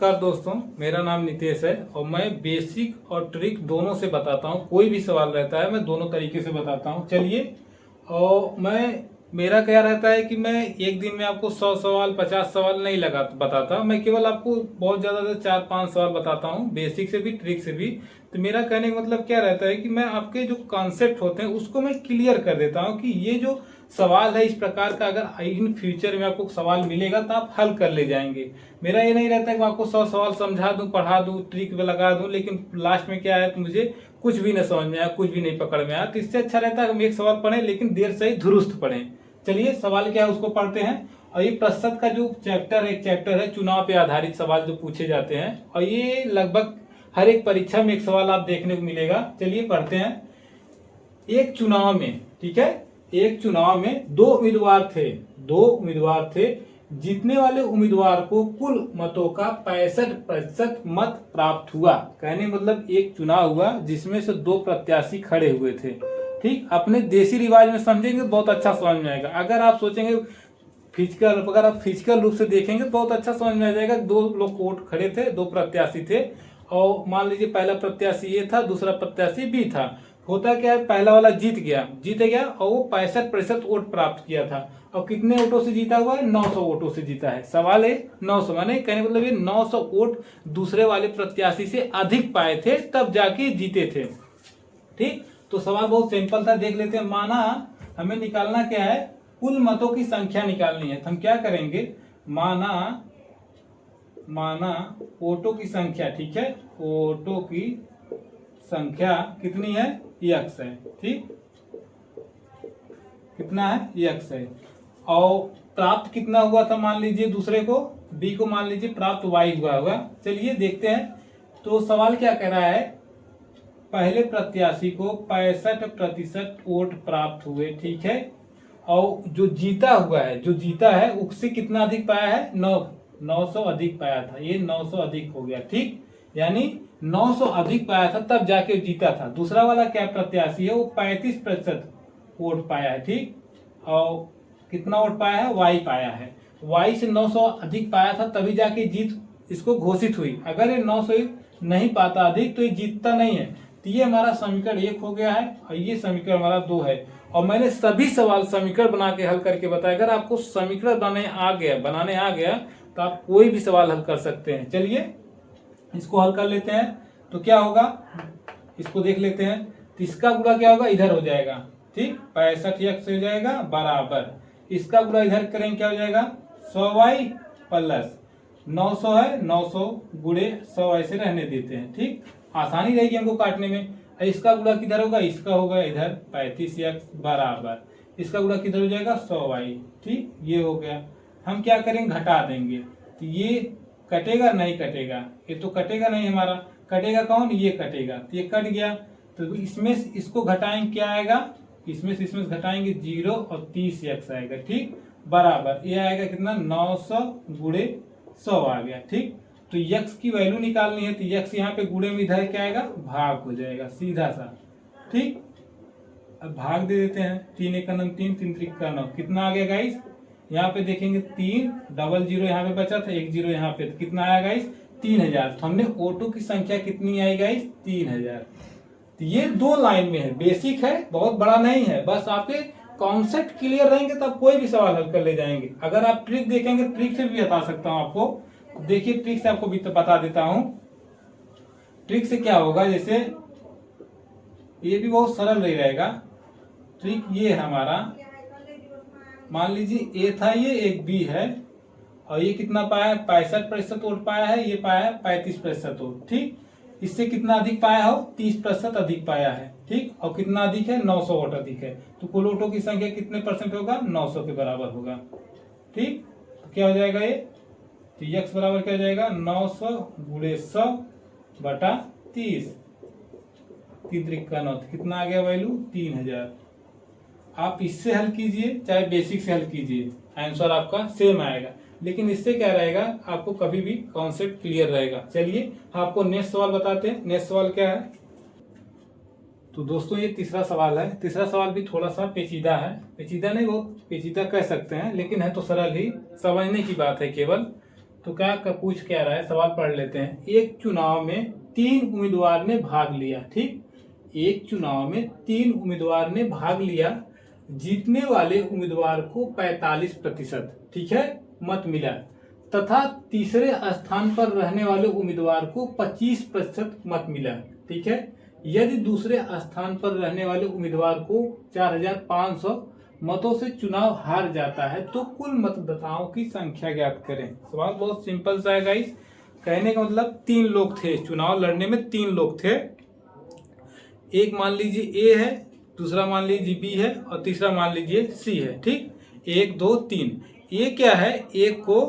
नमस्कार दोस्तों, मेरा नाम नितेश है और मैं बेसिक और ट्रिक दोनों से बताता हूँ। कोई भी सवाल रहता है मैं दोनों तरीके से बताता हूँ। चलिए, और मेरा क्या रहता है कि मैं एक दिन में आपको 100 सवाल 50 सवाल नहीं बताता। मैं केवल आपको बहुत ज़्यादा से 4-5 सवाल बताता हूँ, बेसिक से भी ट्रिक से भी। तो मेरा कहने का मतलब क्या रहता है कि मैं आपके जो कॉन्सेप्ट होते हैं उसको मैं क्लियर कर देता हूँ कि ये जो सवाल है इस प्रकार का अगर इन फ्यूचर में आपको सवाल मिलेगा तो आप हल कर ले जाएंगे। मेरा ये नहीं रहता कि मैं आपको 100 सवाल समझा दूं, पढ़ा दूं, ट्रिक लगा दूं, लेकिन लास्ट में क्या है तो मुझे कुछ भी नहीं समझ में आया, कुछ भी नहीं पकड़ में आया। तो इससे अच्छा रहता है हम एक सवाल पढ़ें लेकिन देर से ही दुरुस्त पढ़ें। चलिए, सवाल क्या है उसको पढ़ते हैं। और ये प्रतिशत का जो एक चैप्टर है, चुनाव पे आधारित सवाल जो पूछे जाते हैं, और ये लगभग हर एक परीक्षा में एक सवाल आप देखने को मिलेगा। चलिए पढ़ते हैं। एक चुनाव में, ठीक है, एक चुनाव में दो उम्मीदवार थे। जीतने वाले उम्मीदवार को कुल मतों का 65% मत प्राप्त हुआ। कहने मतलब एक चुनाव हुआ जिसमें से दो प्रत्याशी खड़े हुए थे। ठीक, अपने देसी रिवाज में समझेंगे बहुत अच्छा समझ में आएगा। अगर आप फिजिकल रूप से देखेंगे बहुत अच्छा समझ में आ जाएगा। दो लोग वोट खड़े थे, दो प्रत्याशी थे, और मान लीजिए पहला प्रत्याशी ये था, दूसरा प्रत्याशी बी था। होता क्या है, पहला वाला जीत गया और वो 65% वोट प्राप्त किया था। और कितने वोटों से जीता हुआ है? 900 वोटों से जीता है। सवाल है 900, माने कहने मतलब ये 900 वोट दूसरे वाले प्रत्याशी से अधिक पाए थे तब जाके जीते थे। ठीक, तो सवाल बहुत सिंपल था, देख लेते हैं। माना हमें निकालना क्या है, कुल मतों की संख्या निकालनी है। तो हम क्या करेंगे, माना वोटों की संख्या, ठीक है, वोटों की संख्या कितनी है? x है। ठीक, कितना है? x है। और प्राप्त कितना हुआ था? मान लीजिए दूसरे को, b को मान लीजिए प्राप्त y हुआ होगा। चलिए देखते हैं। तो सवाल क्या कह रहा है, पहले प्रत्याशी को 65% वोट प्राप्त हुए, ठीक है, और जो जीता है उससे कितना अधिक पाया है? 900 अधिक पाया था। ये 900 अधिक हो गया। ठीक, यानी 900 अधिक पाया था तब जाके जीता था। दूसरा वाला क्या प्रत्याशी है, वो 35% वोट पाया है। ठीक, और कितना वोट पाया है? वाई पाया है। वाई से 900 अधिक पाया था तभी जाके जीत इसको घोषित हुई। अगर ये 900 नहीं पाता अधिक तो ये जीतता नहीं है। तो ये हमारा समीकरण 1 हो गया है और ये समीकरण हमारा 2 है। और मैंने सभी सवाल समीकरण बना के हल करके बताया। अगर आपको समीकरण बनाने आ गया तो आप कोई भी सवाल हल कर सकते हैं। चलिए इसको हल कर लेते हैं। तो क्या होगा, इसको देख लेते हैं। तो इसका गुणा क्या होगा? इधर हो जाएगा। ठीक, 65x हो जाएगा बराबर, इसका गुणा इधर करेंगे क्या हो जाएगा? 100y प्लस 900 है, 900 गुणे 100 ऐसे रहने देते हैं। ठीक, आसानी रहेगी हमको काटने में। इसका गुणा किधर होगा? इसका होगा इधर 35x बराबर, इसका गुणा किधर हो जाएगा? 100y। ठीक, ये हो गया। हम क्या करेंगे, घटा देंगे। तो ये कटेगा? नहीं कटेगा, ये तो कटेगा नहीं हमारा। कटेगा कौन? ये कटेगा। तो ये कट गया। तो इसमें इसको घटाएंगे, क्या आएगा? इसमें से इसमें घटाएंगे 0 और 30x आएगा। ठीक, बराबर ये आएगा कितना? 900 गुणे 100 आ गया। ठीक, तो x की वैल्यू निकालनी है। तो x यहाँ पे गुणे में इधर क्या आएगा? भाग हो जाएगा सीधा सा। ठीक, अब भाग दे देते हैं। 3 1 9, 3 3 3 का 9, कितना आ गया गाइस? यहाँ पे देखेंगे 3, डबल 0 यहाँ पे बचा था, 1 0 यहाँ पे, तो कितना आया गाइस? 3000। तो हमने ऑटो की संख्या कितनी आई गाइस? 3000। तो ये 2 लाइन में है, बेसिक है, बहुत बड़ा नहीं है। बस आपके कॉन्सेप्ट क्लियर रहेंगे तब कोई भी सवाल हल कर ले जाएंगे। अगर आप ट्रिक देखेंगे, ट्रिक से भी बता सकता हूँ आपको। देखिए ट्रिक से आपको भी तो बता देता हूँ। ट्रिक से क्या होगा, जैसे ये भी बहुत सरल नहीं रहेगा। ट्रिक ये है हमारा, मान लीजिए ए था, ये एक बी है, और ये कितना पाया है? 65% वोट पाया है, ये पाया है 35% वोट। ठीक, इससे कितना अधिक पाया हो? 30% अधिक पाया है। ठीक, और कितना अधिक है? 900 वोट अधिक है। तो कुल वोटों की संख्या कितने परसेंट होगा? 900 के बराबर होगा। ठीक, तो क्या हो जाएगा ये? तो x बराबर क्या हो जाएगा? 900 गुणे 100 बटा 30, 3 3 का 9, कितना आ गया वैल्यू? 3000। आप इससे हल कीजिए चाहे बेसिक से हल कीजिए, आंसर आपका सेम आएगा। लेकिन इससे क्या रहेगा, आपको कभी भी कॉन्सेप्ट क्लियर रहेगा। चलिए आपको नेक्स्ट सवाल बताते हैं। नेक्स्ट सवाल क्या है? तो दोस्तों ये तीसरा सवाल है। तीसरा सवाल भी थोड़ा सा पेचीदा है, पेचीदा नहीं, बहुत पेचीदा कह सकते हैं, लेकिन है तो सरल ही, समझने की बात है केवल। तो क्या पूछ क्या रहा है, सवाल पढ़ लेते हैं। एक चुनाव में 3 उम्मीदवार ने भाग लिया, ठीक, एक चुनाव में 3 उम्मीदवार ने भाग लिया, जीतने वाले उम्मीदवार को 45%, ठीक है, मत मिला, तथा तीसरे स्थान पर रहने वाले उम्मीदवार को 25% मत मिला, ठीक है। यदि दूसरे स्थान पर रहने वाले उम्मीदवार को 4500 मतों से चुनाव हार जाता है तो कुल मतदाताओं की संख्या ज्ञात करें। सवाल बहुत सिंपल सा है गाइस। कहने का मतलब 3 लोग थे, चुनाव लड़ने में 3 लोग थे। एक मान लीजिए ए है, दूसरा मान लीजिए बी है और तीसरा मान लीजिए सी है, ठीक। 1 2 3। ए क्या है, ए को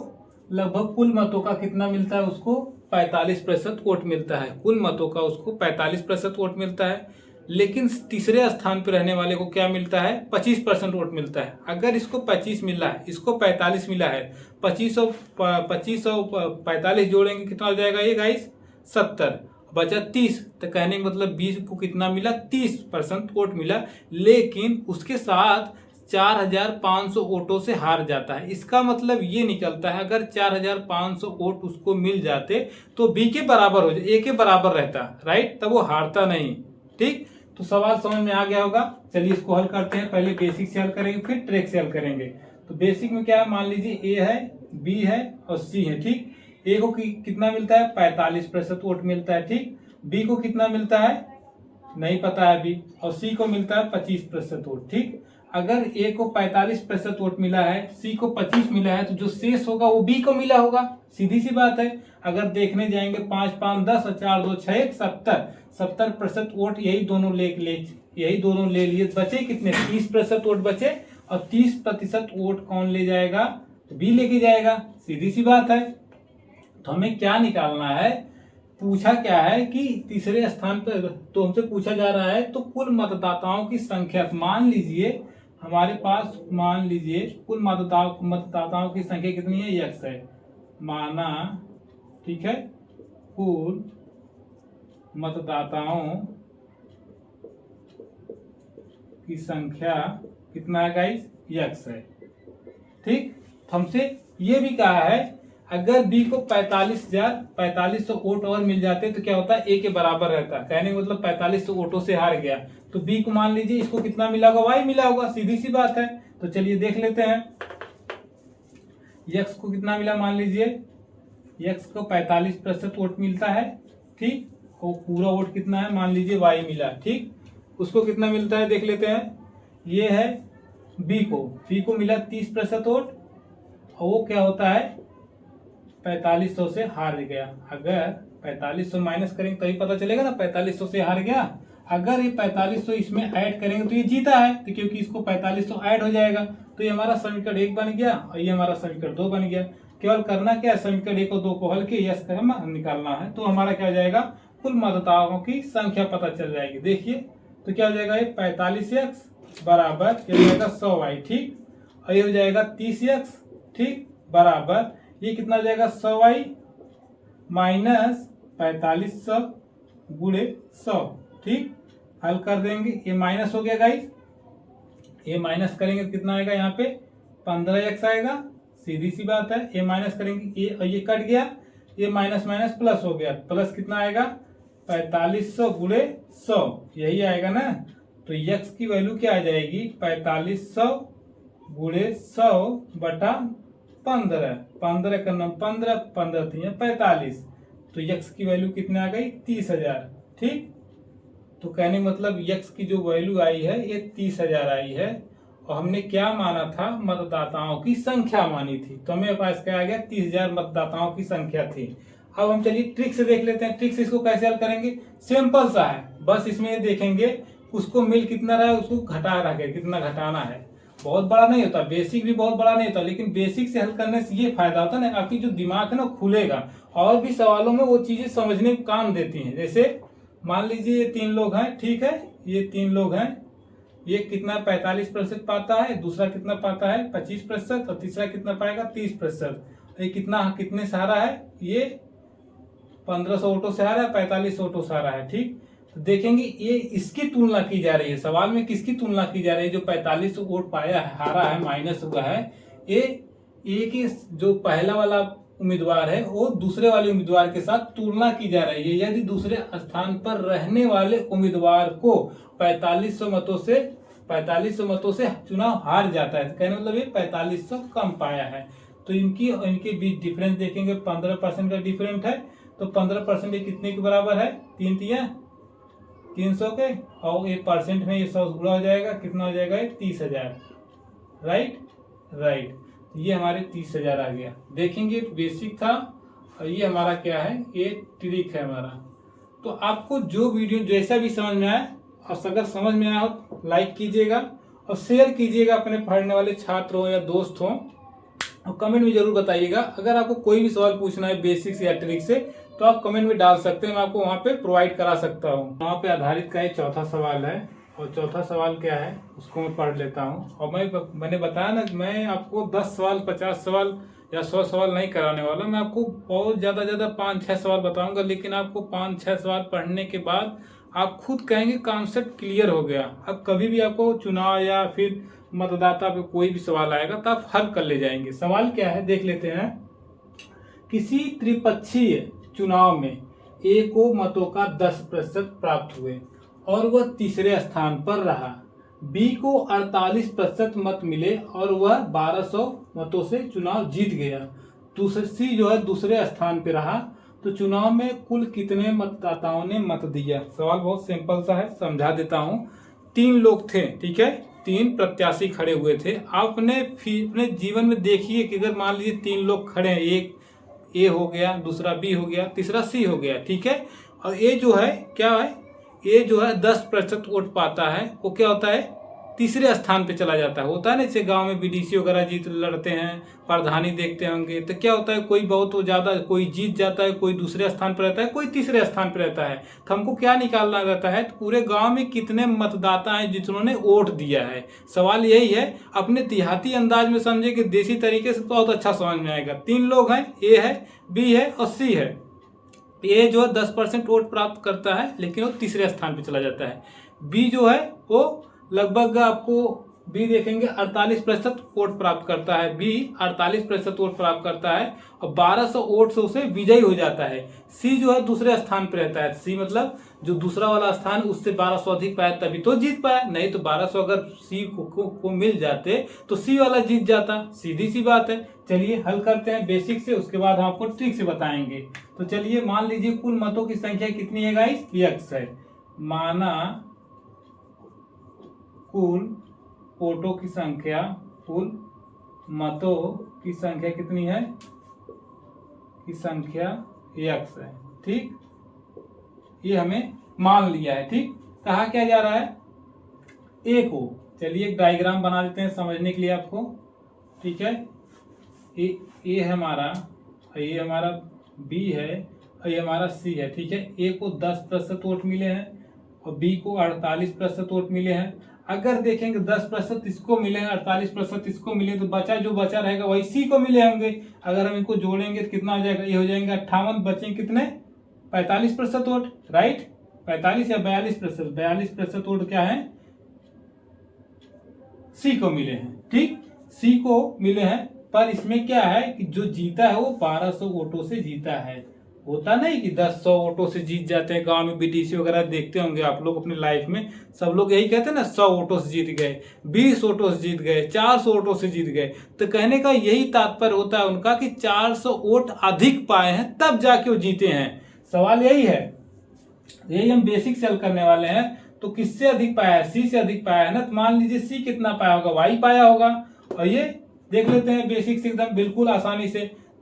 लगभग कुल मतों का कितना मिलता है, उसको 45% वोट मिलता है, कुल मतों का उसको 45% वोट मिलता है। लेकिन तीसरे स्थान पर रहने वाले को क्या मिलता है, 25% वोट मिलता है। अगर इसको 25 मिला है, इसको 45 मिला है, 25 और 45 जोड़ेंगे कितना हो जाएगा ये गाइस, 70, बचा 30। तो कहने का मतलब 20 को कितना मिला, 30% वोट मिला, लेकिन उसके साथ 4500 वोटों से हार जाता है। इसका मतलब ये निकलता है अगर 4500 वोट उसको मिल जाते तो बी के बराबर हो जाए, ए के बराबर रहता, राइट, तब वो हारता नहीं, ठीक। तो सवाल समझ में आ गया होगा। चलिए इसको हल करते हैं। पहले बेसिक से हल करेंगे, फिर ट्रिक से हल करेंगे। तो बेसिक में क्या है, मान लीजिए ए है, बी है और सी है, ठीक। ए को कितना मिलता है, 45% वोट मिलता है, ठीक। बी को कितना मिलता है नहीं पता है अभी, और सी को मिलता है 25% वोट, ठीक। अगर ए को 45% वोट मिला है, सी को 25 मिला है, तो जो शेष होगा वो बी को मिला होगा, सीधी सी बात है। अगर देखने जाएंगे 5 5 10 और 4 2 6 70% वोट यही दोनों ले लिए, बचे कितने, 30% वोट बचे, और 30% वोट कौन ले जाएगा, तो बी लेके जाएगा, सीधी सी बात है। तो हमें क्या निकालना है, पूछा क्या है कि तीसरे स्थान पर, तो हमसे पूछा जा रहा है तो कुल मतदाताओं की संख्या, मान लीजिए हमारे पास, मान लीजिए कुल मतदाताओं की संख्या कितनी है, x है, माना, ठीक है, कुल मतदाताओं की संख्या कितना है गाइस, x है, ठीक। हमसे ये भी कहा है अगर बी को 4500 वोट और मिल जाते तो क्या होता है, ए के बराबर रहता। कहने का मतलब 4500 वोटों से हार गया, तो बी को मान लीजिए इसको कितना मिला होगा, वाई मिला होगा, सीधी सी बात है। तो चलिए देख लेते हैं, यक्स को कितना मिला, मान लीजिए यक्स को 45% वोट मिलता है, ठीक। और पूरा वोट कितना है, मान लीजिए वाई मिला, ठीक। उसको कितना मिलता है देख लेते हैं। ये है बी को मिला 30% वोट, और वो क्या होता है 4500 से हार गया। अगर 4500 माइनस करेंगे तभी पता चलेगा ना 4500 से हार गया। अगर ये 4500 इसमें ऐड करेंगे तो ये जीता है, तो क्योंकि इसको 4500 ऐड हो जाएगा, तो ये हमारा समीकरण 1 बन गया और ये हमारा समीकरण 2 बन गया। केवल करना क्या है, समीकरण 1 और 2 को हल के यस का निकालना है, तो हमारा क्या हो जाएगा, कुल मतदाताओं की संख्या पता चल जाएगी। देखिए तो क्या हो जाएगा, ये 45x बराबर ये हो जाएगा 100y, ठीक, और ये हो जाएगा 30x, ठीक, बराबर ये कितना हो जाएगा 100y माइनस 4500 गुणे 100, ठीक। हल कर देंगे, ये माइनस हो गया गाइस, ये माइनस करेंगे तो कितना आएगा, यहाँ पे 15x आएगा, सीधी सी बात है। ये माइनस करेंगे, ये कट गया, ये माइनस माइनस प्लस हो गया, प्लस कितना आएगा 4500 गुणे 100, यही आएगा ना। तो x की वैल्यू क्या आ जाएगी, 4500 गुणे 100 बटा 15, 15 का नाम 15, 15 थी 45, तो x की वैल्यू कितने आ गई 30,000, ठीक। तो कहने मतलब x की जो वैल्यू आई है ये 30,000 आई है, और हमने क्या माना था, मतदाताओं की संख्या मानी थी, तो हमें पास क्या आ गया 30,000 मतदाताओं की संख्या थी। अब हम चलिए ट्रिक से देख लेते हैं, ट्रिक से इसको कैसे हल करेंगे। सिंपल सा है, बस इसमें देखेंगे उसको मिल कितना रहा है, उसको घटा रखे कितना घटाना है, बहुत बड़ा नहीं होता, बेसिक भी बहुत बड़ा नहीं होता, लेकिन बेसिक से हल करने से ये फायदा होता है ना, आपकी जो दिमाग है ना खुलेगा, और भी सवालों में वो चीजें समझने में काम देती हैं। जैसे मान लीजिए ये 3 लोग हैं, ठीक है, ये 3 लोग हैं, ये कितना 45% पाता है, दूसरा कितना पाता है 25%, और तीसरा कितना पाएगा 30%। ये कितने से हारा है, ये 1500 वोटों से हारा है, 45 वोटों से हारा है, ठीक। तो देखेंगे ये इसकी तुलना की जा रही है, सवाल में किसकी तुलना की जा रही है, जो 45 वोट पाया है, हारा है, माइनस हुआ है, ये की जो पहला वाला उम्मीदवार है वो दूसरे वाले उम्मीदवार के साथ तुलना की जा रही है। यदि दूसरे स्थान पर रहने वाले उम्मीदवार को 4500 मतों से चुनाव हार जाता है, तो कहने मतलब ये 4500 कम पाया है, तो इनके बीच डिफरेंस देखेंगे 15% का डिफरेंट है, तो 15% ये कितने के बराबर है, 3 तिया 300 के, और ये परसेंट में ये 100 गुणा हो जाएगा, कितना हो जाएगा, 30,000। राइट, ये हमारे 30,000 आ गया। देखेंगे बेसिक था, और ये हमारा क्या है, ये ट्रिक है हमारा। तो आपको जो वीडियो जैसा भी समझ में आए, और अगर समझ में आया हो लाइक कीजिएगा और शेयर कीजिएगा अपने पढ़ने वाले छात्र हो या दोस्त हो, और कमेंट में जरूर बताइएगा। अगर आपको कोई भी सवाल पूछना है बेसिक या ट्रिक से, तो आप कमेंट में डाल सकते हैं, मैं आपको वहाँ पे प्रोवाइड करा सकता हूँ। वहाँ पे आधारित का एक चौथा सवाल है, और चौथा सवाल क्या है उसको मैं पढ़ लेता हूँ। और मैंने बताया ना कि मैं आपको 10 सवाल 50 सवाल या 100 सवाल नहीं कराने वाला, मैं आपको बहुत ज़्यादा 5-6 सवाल बताऊंगा, लेकिन आपको 5-6 सवाल पढ़ने के बाद आप खुद कहेंगे कॉन्सेप्ट क्लियर हो गया। अब कभी भी आपको चुनाव या फिर मतदाता पे कोई भी सवाल आएगा तो आप हल कर ले जाएंगे। सवाल क्या है देख लेते हैं। किसी त्रिपक्षीय चुनाव में ए को मतों का 10% प्राप्त हुए और वह तीसरे स्थान पर रहा। बी को 48% मत मिले और वह 1200 मतों से चुनाव जीत गया। सी जो है दूसरे स्थान पर रहा, तो चुनाव में कुल कितने मतदाताओं ने मत दिया। सवाल बहुत सिंपल सा है, समझा देता हूँ। 3 लोग थे, ठीक है, 3 प्रत्याशी खड़े हुए थे। आप अपने जीवन में देखिए कि अगर मान लीजिए 3 लोग खड़े हैं, एक ए हो गया, दूसरा बी हो गया, तीसरा सी हो गया, ठीक है, और ए जो है क्या है, ए जो है 10% वोट पाता है, वो क्या होता है, तीसरे स्थान पे चला जाता है। होता है ना, जैसे गांव में बीडीसी वगैरह जीत लड़ते हैं, प्रधानी देखते होंगे, तो क्या होता है, कोई बहुत ज्यादा कोई जीत जाता है, कोई दूसरे स्थान पर रहता है, कोई तीसरे स्थान पर रहता है। तो हमको क्या निकालना रहता है, तो पूरे गांव में कितने मतदाता हैं जिन्होंने वोट दिया है। सवाल यही है, अपने देहाती अंदाज में समझे कि देसी तरीके से बहुत अच्छा समझ में आएगा। 3 लोग हैं, ए है, बी है और सी है। ए जो है 10% वोट प्राप्त करता है, लेकिन वो तीसरे स्थान पर चला जाता है। बी जो है वो लगभग आपको बी देखेंगे 48% वोट प्राप्त करता है। बी 48% वोट प्राप्त करता है और 1200 वोट से उसे विजयी हो जाता है। सी जो है दूसरे स्थान पर रहता है। सी मतलब जो दूसरा वाला स्थान उससे 1200 अधिक पाया तभी तो जीत पाया, नहीं तो 1200 अगर सी को मिल जाते तो सी वाला जीत जाता। सीधी सी बात है। चलिए हल करते हैं बेसिक से, उसके बाद हम आपको ट्रिक से बताएंगे। तो चलिए मान लीजिए कुल मतों की संख्या कितनी है गाइस, x है। माना कुल वोटों की संख्या, कुल मतों की संख्या कितनी है, की संख्या x है, ठीक, ये हमें मान लिया है। ठीक, कहा क्या जा रहा है, ए को, चलिए एक डायग्राम बना देते हैं समझने के लिए आपको, ठीक है। ए है हमारा, ये हमारा बी है और ये हमारा सी है, ठीक है। ए को 10% वोट मिले हैं और बी को 48% वोट मिले हैं। अगर देखेंगे 10% इसको मिले हैं, 48% इसको मिले, तो जो बचा रहेगा वही सी को मिले होंगे। अगर हम इनको जोड़ेंगे तो कितना हो जाएगा, ये हो जाएंगे 58, बचेंगे कितने, 45% वोट, राइट, 45 या 42%, 42% वोट क्या है, सी को मिले हैं। ठीक, सी को मिले हैं, पर इसमें क्या है कि जो जीता है वो 1200 वोटों से जीता है। होता नहीं कि 10-100 वोटों से जीत जाते हैं, गांव में बीडीसी वगैरह देखते होंगे आप लोग अपने लाइफ में, सब लोग यही कहते हैं ना, 100 वोटों से जीत गए, 20 वोटों से जीत गए, 400 वोटों से जीत गए। तो कहने का यही तात्पर्य होता है उनका कि 400 वोट अधिक पाए हैं तब जाके वो जीते हैं। सवाल यही है, यही हम बेसिक से हल करने वाले हैं। तो किससे अधिक पाया है, सी से अधिक पाया है ना। तो मान लीजिए सी कितना पाया होगा, वाई पाया होगा। और ये देख लेते हैं बेसिक से एकदम बिल्कुल आसानी से।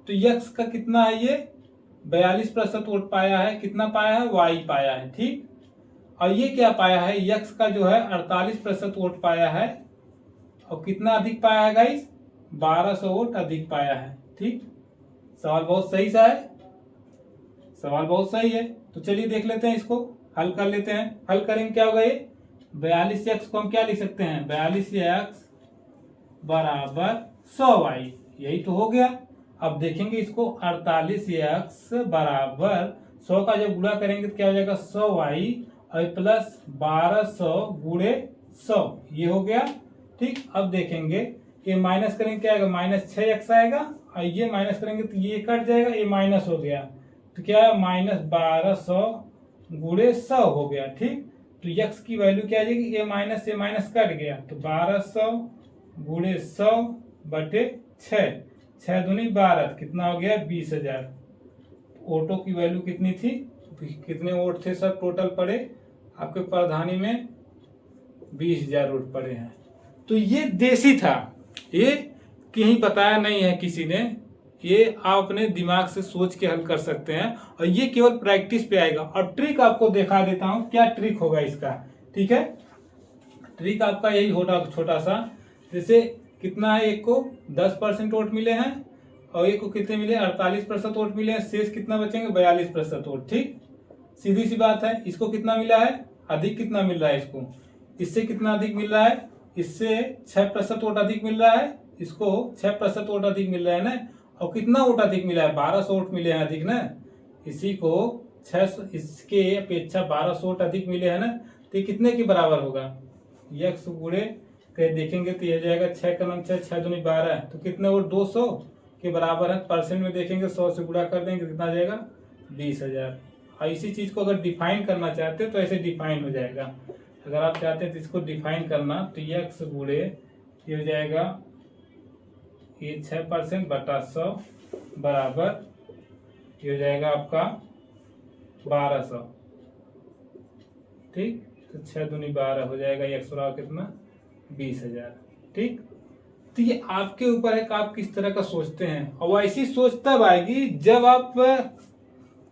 तो यक्स का कितना है, ये 42% वोट पाया है, कितना पाया है, वाई पाया है, ठीक। और ये क्या पाया है, यक्स का जो है 48% वोट पाया है और कितना अधिक पाया है गाइस, 1200 वोट अधिक पाया है, ठीक। सवाल बहुत सही सा है, सवाल बहुत सही है। तो चलिए देख लेते हैं, इसको हल कर लेते हैं। हल करेंगे क्या होगा, ये 42x को हम क्या लिख सकते हैं, 42x बराबर 100y, यही तो हो गया। अब देखेंगे इसको, 48x बराबर 100 का जब गुणा करेंगे तो क्या हो जाएगा, 100y और प्लस 1200 गुणे 100, ये हो गया, ठीक। अब देखेंगे ये माइनस करेंगे क्या आएगा, -6x आएगा, और ये माइनस करेंगे तो ये कट जाएगा, ये माइनस हो गया तो क्या -1200 गुणे 100 हो गया। ठीक, तो x की वैल्यू क्या आ जाएगी, ये माइनस कट गया तो 1200 गुणे 100 बटे 6, 6 दूनी 12, कितना हो गया 20,000। ऑटो की वैल्यू कितनी थी, कितने वोट थे सब टोटल पड़े आपके प्रधानी में, 20,000 वोट पड़े हैं। तो ये देसी था, ये कहीं बताया नहीं है किसी ने, ये आप अपने दिमाग से सोच के हल कर सकते हैं, और ये केवल प्रैक्टिस पे आएगा। और ट्रिक आपको दिखा देता हूं क्या ट्रिक होगा इसका। ठीक है, ट्रिक आपका यही होगा छोटा सा, जैसे कितना है, एक को 10% वोट मिले हैं और एक को कितने मिले 48% वोट मिले हैं, शेष कितना बचेंगे 42% वोट। ठीक, सीधी सी बात है। इसको कितना मिला है, अधिक कितना मिल रहा है, इसको इससे कितना अधिक मिल रहा है, इससे 6% वोट अधिक मिल रहा है, इसको 6% वोट अधिक मिल रहा है ना, और कितना वोट अधिक मिला है 1200 वोट मिले हैं अधिक ना, इसी को 600 इसके अपेक्षा 1200 वोट अधिक मिले हैं ना, तो ये कितने के बराबर होगा, यक्स गुणे कहीं देखेंगे तो ये जाएगा 6 का 6, 6 दूनी 12, तो कितने वोट 200 के बराबर है। परसेंट में देखेंगे 100 से गुणा कर देंगे कितना आ जाएगा 20,000। और इसी चीज को अगर डिफाइन करना चाहते हैं तो ऐसे डिफाइन हो जाएगा। अगर आप चाहते हैं तो इसको डिफाइन करना तो यक्स गुणे ये हो जाएगा ये 6% बटा 100 बराबर ये हो जाएगा आपका 1200। ठीक, तो 6 दूनी 12 हो जाएगा, यक्स बराबर कितना 20,000। ठीक, तो ये आपके ऊपर है कि आप किस तरह का सोचते हैं, और ऐसी सोच तब आएगी जब आप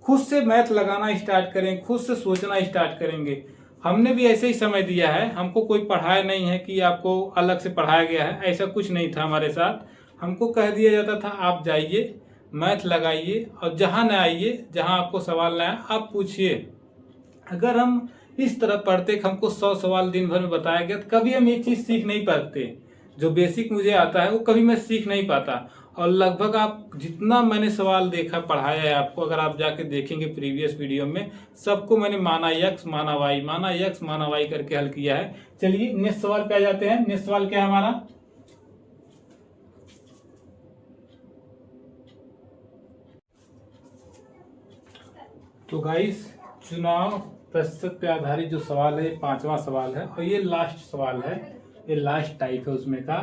खुद से मैथ लगाना स्टार्ट करें, खुद से सोचना स्टार्ट करेंगे। हमने भी ऐसे ही समय दिया है, हमको कोई पढ़ाया नहीं है कि आपको अलग से पढ़ाया गया है, ऐसा कुछ नहीं था हमारे साथ। हमको कह दिया जाता था आप जाइए मैथ लगाइए और जहाँ न आइए, जहाँ आपको सवाल न आए आप पूछिए। अगर हम इस तरह पढ़ते कि हमको 100 सवाल दिन भर में बताया गया तो कभी हम ये चीज़ सीख नहीं पाते। जो बेसिक मुझे आता है वो कभी मैं सीख नहीं पाता। और लगभग आप जितना मैंने सवाल देखा पढ़ाया है आपको, अगर आप जाके देखेंगे प्रीवियस वीडियो में, सबको मैंने माना यक्स माना वाई, माना यक्स माना वाई करके हल किया है। चलिए नेक्स्ट सवाल पे आ जाते हैं। नेक्स्ट सवाल क्या है हमारा, तो गाइस चुनाव प्रतिशत पे आधारित जो सवाल है 5वां सवाल है, और ये लास्ट सवाल है, ये लास्ट टाइप है उसमें का।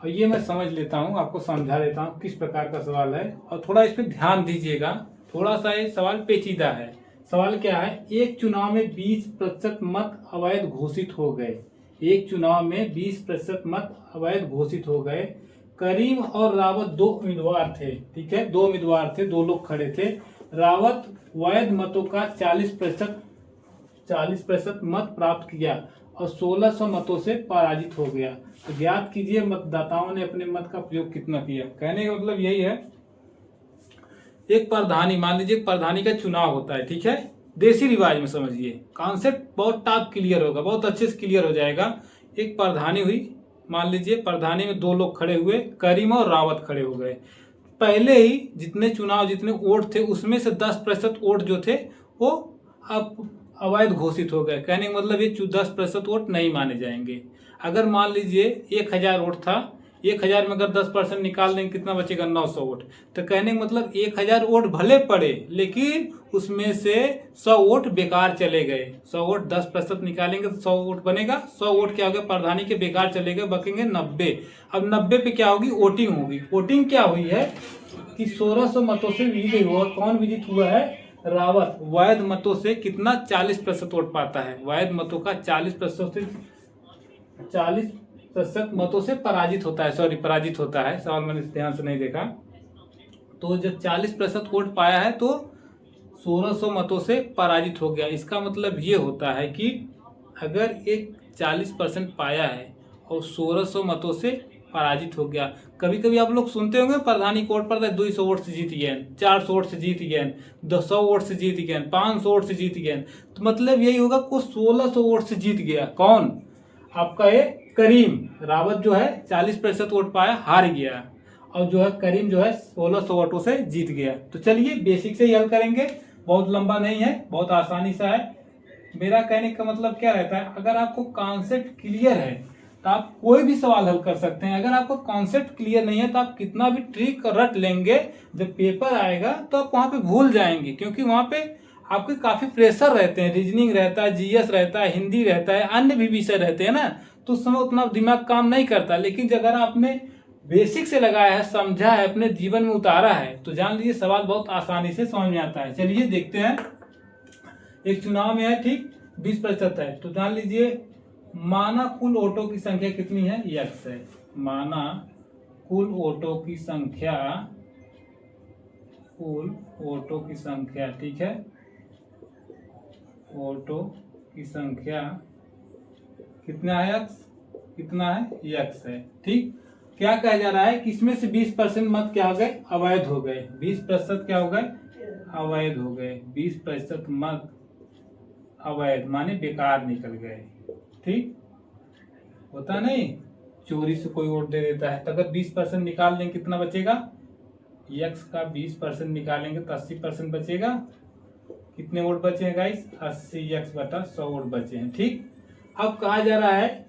और ये मैं समझ लेता हूँ, आपको समझा देता हूँ किस प्रकार का सवाल है, और थोड़ा इस पे ध्यान दीजिएगा। थोड़ा सा ये सवाल पेचीदा है। सवाल क्या है, एक चुनाव में 20% मत अवैध घोषित हो गए। एक चुनाव में 20% मत अवैध घोषित हो गए। करीम और रावत 2 उम्मीदवार थे। ठीक है, 2 उम्मीदवार थे, 2 लोग खड़े थे। रावत वैध मतों का 40% मत प्राप्त किया और 1600 मतों से पराजित हो गया। तो ज्ञात कीजिए मतदाताओं ने अपने मत का प्रयोग कितना किया। कहने का मतलब यही है, एक प्रधानी, मान लीजिए प्रधानी का चुनाव होता है। ठीक है, देसी रिवाज में समझिए, कॉन्सेप्ट बहुत टॉप क्लियर होगा, बहुत अच्छे से क्लियर हो जाएगा। एक प्रधानी हुई, मान लीजिए प्रधानी में 2 लोग खड़े हुए, करीम और रावत खड़े हो गए। पहले ही जितने वोट थे उसमें से 10% वोट जो थे वो अब अवैध घोषित हो गए। कहने का मतलब ये 10% वोट नहीं माने जाएंगे। अगर मान लीजिए 1000 वोट था, 1000 में अगर 10% निकाल देंगे कितना बचेगा 900 वोट। तो कहने का मतलब 1000 वोट भले पड़े लेकिन उसमें से 100 वोट बेकार चले गए। 100 वोट 10% निकालेंगे तो 100 वोट बनेगा। 100 वोट क्या हो गया, प्रधानी के बेकार चले गए, बचेंगे 90। अब 90 पे क्या होगी, वोटिंग होगी। वोटिंग क्या हुई है कि 1600 मतों से विजयी हुआ। कौन विजित हुआ है, रावत। वैध मतों से कितना 40% वोट पाता है, वैध मतों का 40% मतों से पराजित होता है, पराजित होता है। सवाल मैंने ध्यान से नहीं देखा। तो जब 40% वोट पाया है तो 1600 मतों से पराजित हो गया। इसका मतलब ये होता है कि अगर एक 40% पाया है और 1600 मतों से पराजित हो गया। कभी कभी आप लोग सुनते होंगे प्रधानी कोर्ट पर 200 वोट से जीत गए, 400 वोट से जीत गए, 200 वोट से जीत गए, 500 वोट से जीत गए। तो मतलब यही होगा को 1600 वोट से जीत गया। कौन, आपका ये करीम। रावत जो है 40% वोट पाया, हार गया, और जो है करीम जो है 1600 वोटों से जीत गया। तो चलिए बेसिक से ही हल करेंगे, बहुत लंबा नहीं है, बहुत आसानी सा है। मेरा कहने का मतलब क्या रहता है, अगर आपको कॉन्सेप्ट क्लियर है तो आप कोई भी सवाल हल कर सकते हैं। अगर आपको कॉन्सेप्ट क्लियर नहीं है तो आप कितना भी ट्रिक रट लेंगे, जब पेपर आएगा तो आप वहाँ पे भूल जाएंगे, क्योंकि वहाँ पे आपके काफी प्रेशर रहते हैं, रीजनिंग रहता है, जीएस रहता है, हिंदी रहता है, अन्य भी विषय रहते हैं ना, तो उस समय उतना दिमाग काम नहीं करता। लेकिन अगर आपने बेसिक से लगाया है, समझा है, अपने जीवन में उतारा है, तो जान लीजिए सवाल बहुत आसानी से समझ में आता है। चलिए देखते हैं, एक चुनाव में है, ठीक, 20% है, तो जान लीजिए माना कुल वोटों की संख्या कितनी है, x है। माना कुल वोटों की संख्या, कुल वोटों की संख्या, ठीक है, वोटों की संख्या कितना है, x कितना है, x है, ठीक। क्या कहा जा रहा है कि इसमें से 20% मत क्या हो गए, अवैध हो गए। 20% क्या हो गए, अवैध हो गए। 20% मत अवैध माने बेकार निकल गए, ठीक। होता नहीं, चोरी से कोई वोट दे देता है, तो अगर 20% निकाल लेंगे कितना बचेगा, x का 20% निकालेंगे तो 80% बचेगा। कितने वोट बचे हैं गाइस, 80x बटा 100 वोट बचे हैं, ठीक। अब कहा जा रहा है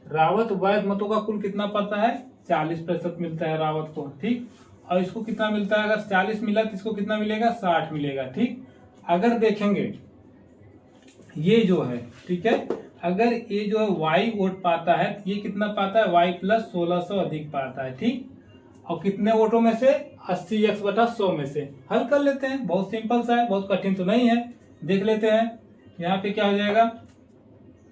रावत वैध मतों का कुल कितना पड़ता है, 40% मिलता है रावत को, ठीक। और इसको कितना मिलता है, अगर 40 मिला तो इसको कितना मिलेगा, 60 मिलेगा, ठीक। अगर देखेंगे ये जो है, ठीक है, अगर ये जो है y वोट पाता है, ये कितना पाता है, y प्लस 1600 अधिक पाता है, ठीक। और कितने वोटों में से, 80x बटा 100 में से। हल कर लेते हैं, बहुत सिंपल सा है, बहुत कठिन तो नहीं है। देख लेते हैं, यहाँ पे क्या हो जाएगा,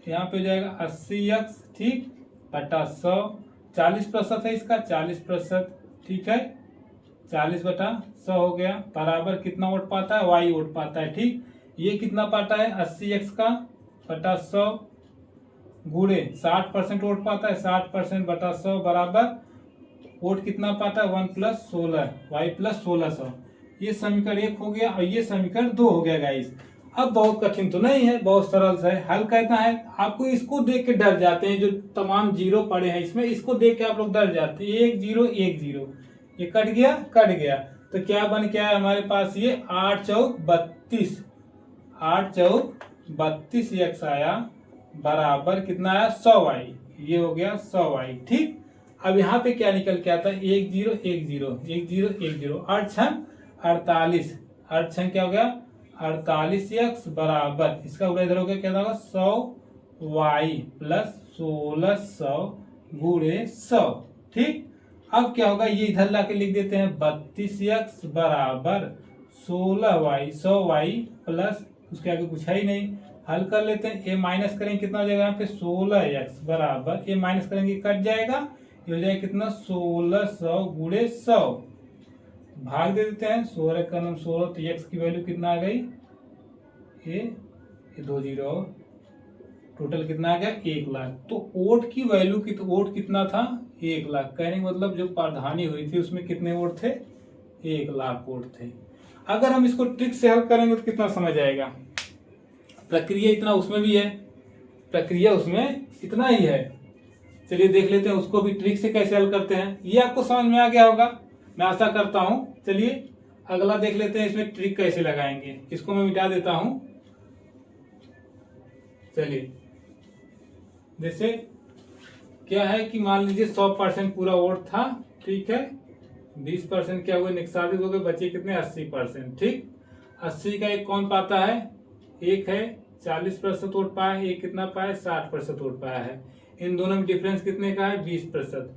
यहाँ पे हो जाएगा 80x, ठीक, बटा 100। 40% है इसका, 40%, ठीक है, 40 बटा 100 हो गया, बराबर कितना वोट पाता है, y वोट पाता है, ठीक। ये कितना पाता है, 80x का बटा 100 गुणे 60% वोट पाता है, 60% बटा 100 बराबर वोट कितना पाता है, 1 प्लस 16 y प्लस 1600। ये समीकरण 1 हो गया और ये समीकरण 2 हो गया गाइस। अब बहुत कठिन तो नहीं है, बहुत सरल सा है। हल करना है, आपको इसको देख के डर जाते हैं, जो तमाम जीरो पड़े हैं इसमें, इसको देख के आप लोग डर जाते हैं। 1 0 1 0, ये कट गया, तो क्या बन के आया हमारे पास, ये 8 चौक 32, 8 चौक 32 x आया, बराबर कितना आया, 100y, ये हो गया 100y, ठीक। अब यहाँ पे क्या निकल के आता है, 1 0 1 0 1 0 1 0, 8 छंग 48, 8 छंग क्या हो गया, 48x बराबर, इसका उल्टा इधर हो गया, क्या होगा, 100y प्लस 1600 गुणे 100, ठीक। अब क्या होगा, ये इधर लाके लिख देते हैं, 32x बराबर 16y, 100y प्लस उसके आगे कुछ है ही नहीं। हल कर लेते हैं, ए माइनस करेंगे कितना हो जाएगा, यहाँ पे 16x बराबर, ए माइनस करेंगे कट जाएगा, ये हो जाएगा कितना, 1600 गुणे 100, भाग दे देते हैं, 16 का नाम 16, तो x की वैल्यू कितना आ गई, ये 2 0, टोटल कितना आ गया, 1 लाख। तो वोट की वैल्यू वोट कितना था, 1 लाख। कहने का मतलब जो प्रधानी हुई थी उसमें कितने वोट थे, 1 लाख वोट थे। अगर हम इसको ट्रिक से हल करेंगे तो कितना समझ आएगा, प्रक्रिया इतना उसमें भी है, प्रक्रिया उसमें इतना ही है। चलिए देख लेते हैं उसको भी ट्रिक से कैसे हल करते हैं। ये आपको समझ में आ गया होगा, मैं आशा करता हूं। चलिए अगला देख लेते हैं, इसमें ट्रिक कैसे लगाएंगे। इसको मैं मिटा देता हूं। चलिए, जैसे क्या है कि मान लीजिए 100% पूरा वोट था, ठीक है, 20% क्या हुए, निष्कासित हो गए, बचे कितने, 80%, ठीक। 80 का एक कौन पाता है, एक है, 40% वोट पाया है, एक कितना पाया, 60% वोट पाया है। इन दोनों में डिफरेंस कितने का है, 20%।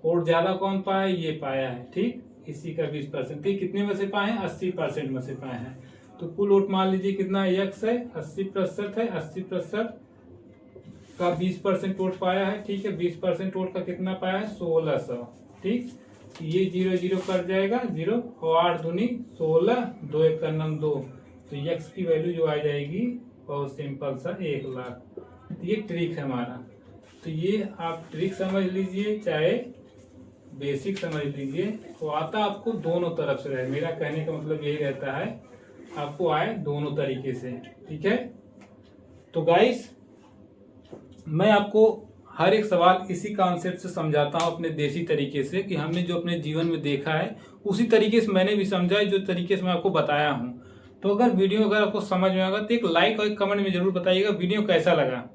वोट ज्यादा कौन पाया, ये पाया है, ठीक, इसी का 20%, ठीक। कितने में से पाए हैं, 80% में से पाए हैं। तो कुल वोट मान लीजिए कितना x है, 80% है, 80% का 20% वोट पाया है, ठीक है। 20% वोट का कितना पाया है, 1600, ठीक। ये 0 0 कट जाएगा, 0 और 8 दूनी 16, 2 1 का नम 2, तो x की वैल्यू जो आ जाएगी बहुत सिंपल सा 1 लाख। तो ये ट्रिक है हमारा। तो ये आप ट्रिक समझ लीजिए चाहे बेसिक समझ लीजिए, तो आता आपको दोनों तरफ से रहे। मेरा कहने का मतलब यही रहता है, आपको आए दोनों तरीके से, ठीक है। तो गाइस, मैं आपको हर एक सवाल इसी कॉन्सेप्ट से समझाता हूँ, अपने देसी तरीके से, कि हमने जो अपने जीवन में देखा है उसी तरीके से मैंने भी समझा है, जो तरीके से मैं आपको बताया हूँ। तो अगर वीडियो अगर आपको समझ में आएगा तो एक लाइक और एक कमेंट में जरूर बताइएगा वीडियो कैसा लगा।